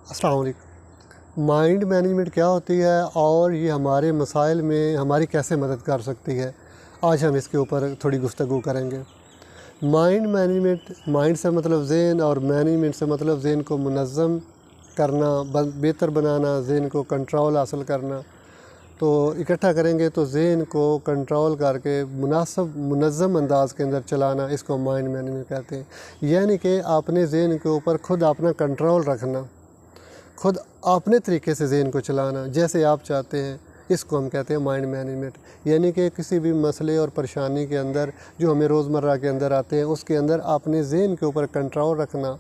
السلام علیکم۔ Mind management کیا ہوتی ہے اور یہ ہمارے مسائل میں ہماری کیسے مدد کر سکتی ہے، آج ہم اس کے اوپر تھوڑی گفتگو کریں گے۔ مائنڈ مینجمنٹ، مائنڈ سے مطلب ذہن اور مینجمنٹ سے مطلب ذہن کو منظم کرنا، بہتر بنانا، ذہن کو کنٹرول حاصل کرنا۔ تو اکٹھا کریں گے تو ذہن کو کنٹرول کر کے منظم انداز کے اندر چلانا، اس کو مائنڈ مینجمنٹ کہتے ہیں۔ یعنی کہ اپنے ذہن کے اوپر خود اپنا کنٹرول رکھنا، خود اپنے طریقے سے ذہن کو چلانا جیسے آپ چاہتے ہیں، اس کو ہم کہتے ہیں مائنڈ مینجمنٹ۔ یعنی کہ کسی بھی مسئلے اور پریشانی کے اندر جو ہمیں روزمرہ کے اندر آتے ہیں، اس کے اندر اپنے ذہن کے اوپر کنٹرول رکھنا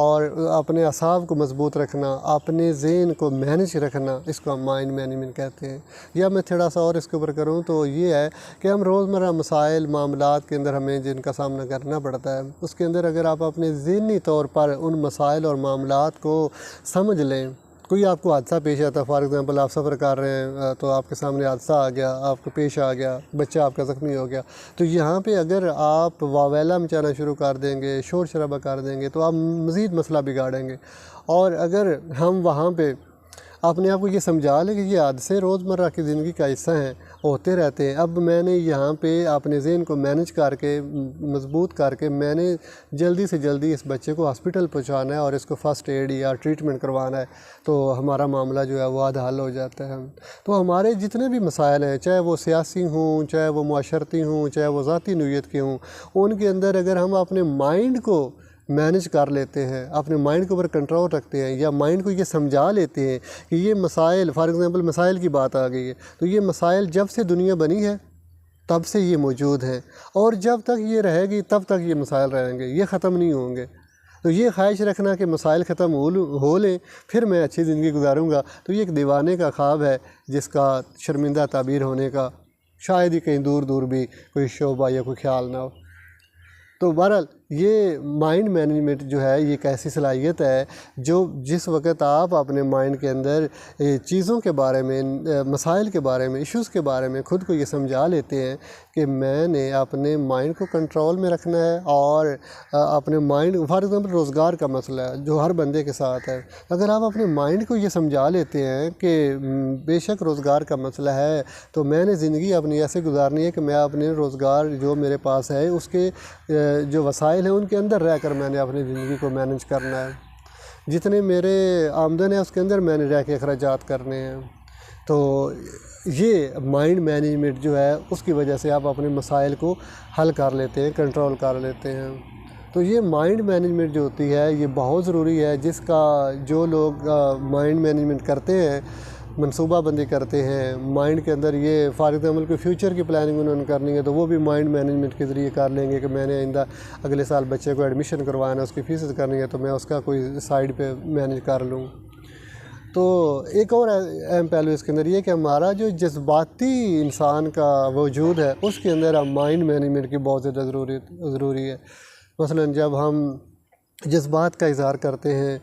اور اپنے اعصاب کو مضبوط رکھنا، اپنے ذہن کو مینج رکھنا، اس کو ہم مائنڈ مینجمنٹ کہتے ہیں۔ یا میں تھوڑا سا اور اس کے اوپر کروں تو یہ ہے کہ ہم روزمرہ مسائل معاملات کے اندر ہمیں جن کا سامنا کرنا پڑتا ہے، اس کے اندر اگر آپ اپنے ذہنی طور پر ان مسائل اور معاملات کو سمجھ لیں، کوئی آپ کو حادثہ پیش آتا ہے، فار ایگزامپل آپ سفر کر رہے ہیں تو آپ کے سامنے حادثہ آ گیا، آپ کو پیش آ گیا، بچہ آپ کا زخمی ہو گیا، تو یہاں پہ اگر آپ واویلا مچانا شروع کر دیں گے، شور شرابہ کر دیں گے تو آپ مزید مسئلہ بگاڑیں گے۔ اور اگر ہم وہاں پہ اپنے آپ کو یہ سمجھا لیں کہ یہ حادثے روزمرہ کی زندگی کا حصہ ہیں، ہوتے رہتے ہیں، اب میں نے یہاں پہ اپنے ذہن کو مینج کر کے مضبوط کر کے میں نے جلدی سے جلدی اس بچے کو ہاسپٹل پہنچانا ہے اور اس کو فرسٹ ایڈ یا ٹریٹمنٹ کروانا ہے، تو ہمارا معاملہ جو ہے وہ آدھا حل ہو جاتا ہے۔ تو ہمارے جتنے بھی مسائل ہیں، چاہے وہ سیاسی ہوں، چاہے وہ معاشرتی ہوں، چاہے وہ ذاتی نوعیت کے ہوں، ان کے اندر اگر ہم اپنے مائنڈ کو مینج کر لیتے ہیں، اپنے مائنڈ کے اوپر کنٹرول رکھتے ہیں، یا مائنڈ کو یہ سمجھا لیتے ہیں کہ یہ مسائل، فار ایگزامپل مسائل کی بات آ گئی ہے، تو یہ مسائل جب سے دنیا بنی ہے تب سے یہ موجود ہیں، اور جب تک یہ رہے گی تب تک یہ مسائل رہیں گے، یہ ختم نہیں ہوں گے۔ تو یہ خواہش رکھنا کہ مسائل ختم ہو لیں پھر میں اچھی زندگی گزاروں گا، تو یہ ایک دیوانے کا خواب ہے جس کا شرمندہ تعبیر ہونے کا شاید ہی کہیں دور دور بھی کوئی شعبہ یا کوئی خیال نہ ہو۔ تو بہرحال یہ مائنڈ مینجمنٹ جو ہے یہ ایک ایسی صلاحیت ہے جو جس وقت آپ اپنے مائنڈ کے اندر چیزوں کے بارے میں، مسائل کے بارے میں، ایشوز کے بارے میں خود کو یہ سمجھا لیتے ہیں کہ میں نے اپنے مائنڈ کو کنٹرول میں رکھنا ہے، اور اپنے مائنڈ، فار ایگزامپل روزگار کا مسئلہ ہے جو ہر بندے کے ساتھ ہے، اگر آپ اپنے مائنڈ کو یہ سمجھا لیتے ہیں کہ بے شک روزگار کا مسئلہ ہے تو میں نے زندگی اپنی ایسے گزارنی ہے کہ میں اپنے روزگار جو میرے پاس ہے اس کے جو وسائل ہیں ان کے اندر رہ کر میں نے اپنی زندگی کو مینج کرنا ہے، جتنے میرے آمدن ہے اس کے اندر میں نے رہ کے اخراجات کرنے ہیں۔ تو یہ مائنڈ مینجمنٹ جو ہے اس کی وجہ سے آپ اپنے مسائل کو حل کر لیتے ہیں، کنٹرول کر لیتے ہیں۔ تو یہ مائنڈ مینجمنٹ جو ہوتی ہے یہ بہت ضروری ہے، جس کا جو لوگ مائنڈ مینجمنٹ کرتے ہیں، منصوبہ بندی کرتے ہیں، مائنڈ کے اندر یہ فار ایگزامپل کوئی فیوچر کی پلاننگ انہوں نے کرنی ہے تو وہ بھی مائنڈ مینجمنٹ کے ذریعے کر لیں گے کہ میں نے آئندہ اگلے سال بچے کو ایڈمیشن کروانا ہے، اس کی فیس کرنی ہے تو میں اس کا کوئی سائڈ پہ مینج کر لوں۔ تو ایک اور اہم پہلو اس کے اندر یہ کہ ہمارا جو جذباتی انسان کا وجود ہے اس کے اندر ہم مائنڈ مینجمنٹ کی بہت زیادہ ضروری ہے۔ مثلا جب ہم جذبات کا اظہار کرتے ہیں،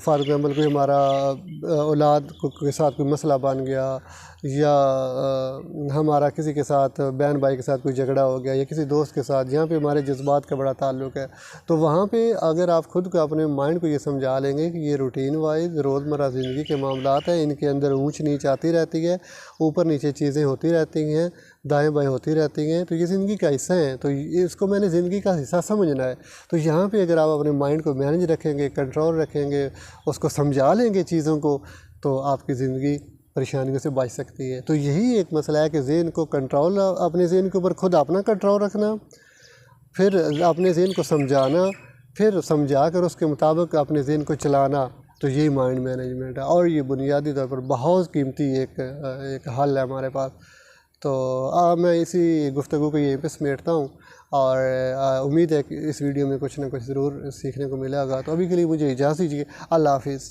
فار ایگزامپل کوئی ہمارا اولاد کے ساتھ کوئی مسئلہ بن گیا، یا ہمارا کسی کے ساتھ بہن بھائی کے ساتھ کوئی جھگڑا ہو گیا، یا کسی دوست کے ساتھ جہاں پہ ہمارے جذبات کا بڑا تعلق ہے، تو وہاں پہ اگر آپ خود کو اپنے مائنڈ کو یہ سمجھا لیں گے کہ یہ روٹین وائز روزمرہ زندگی کے معاملات ہیں، ان کے اندر اونچ نیچ آتی رہتی ہے، اوپر نیچے چیزیں ہوتی رہتی ہیں، دائیں بائیں ہوتی رہتی ہیں، تو یہ زندگی کا حصہ ہیں، تو اس کو میں نے زندگی کا حصہ سمجھنا ہے۔ تو یہاں پہ اگر آپ اپنے مائنڈ کو مینج رکھیں گے، کنٹرول رکھیں گے، اس کو سمجھا لیں گے چیزوں کو، تو آپ کی زندگی پریشانیوں سے بچ سکتی ہے۔ تو یہی ایک مسئلہ ہے کہ ذہن کو کنٹرول، اپنے ذہن کے اوپر خود اپنا کنٹرول رکھنا، پھر اپنے ذہن کو سمجھانا، پھر سمجھا کر اس کے مطابق اپنے ذہن کو چلانا، تو یہی مائنڈ مینجمنٹ ہے، اور یہ بنیادی طور پر بہت قیمتی ایک حل ہے ہمارے پاس۔ تو میں اسی گفتگو کو یہیں پہ سمیٹتا ہوں، اور امید ہے کہ اس ویڈیو میں کچھ نہ کچھ ضرور سیکھنے کو ملے گا۔ تو ابھی کے لیے مجھے اجازت دیجیے، اللہ حافظ۔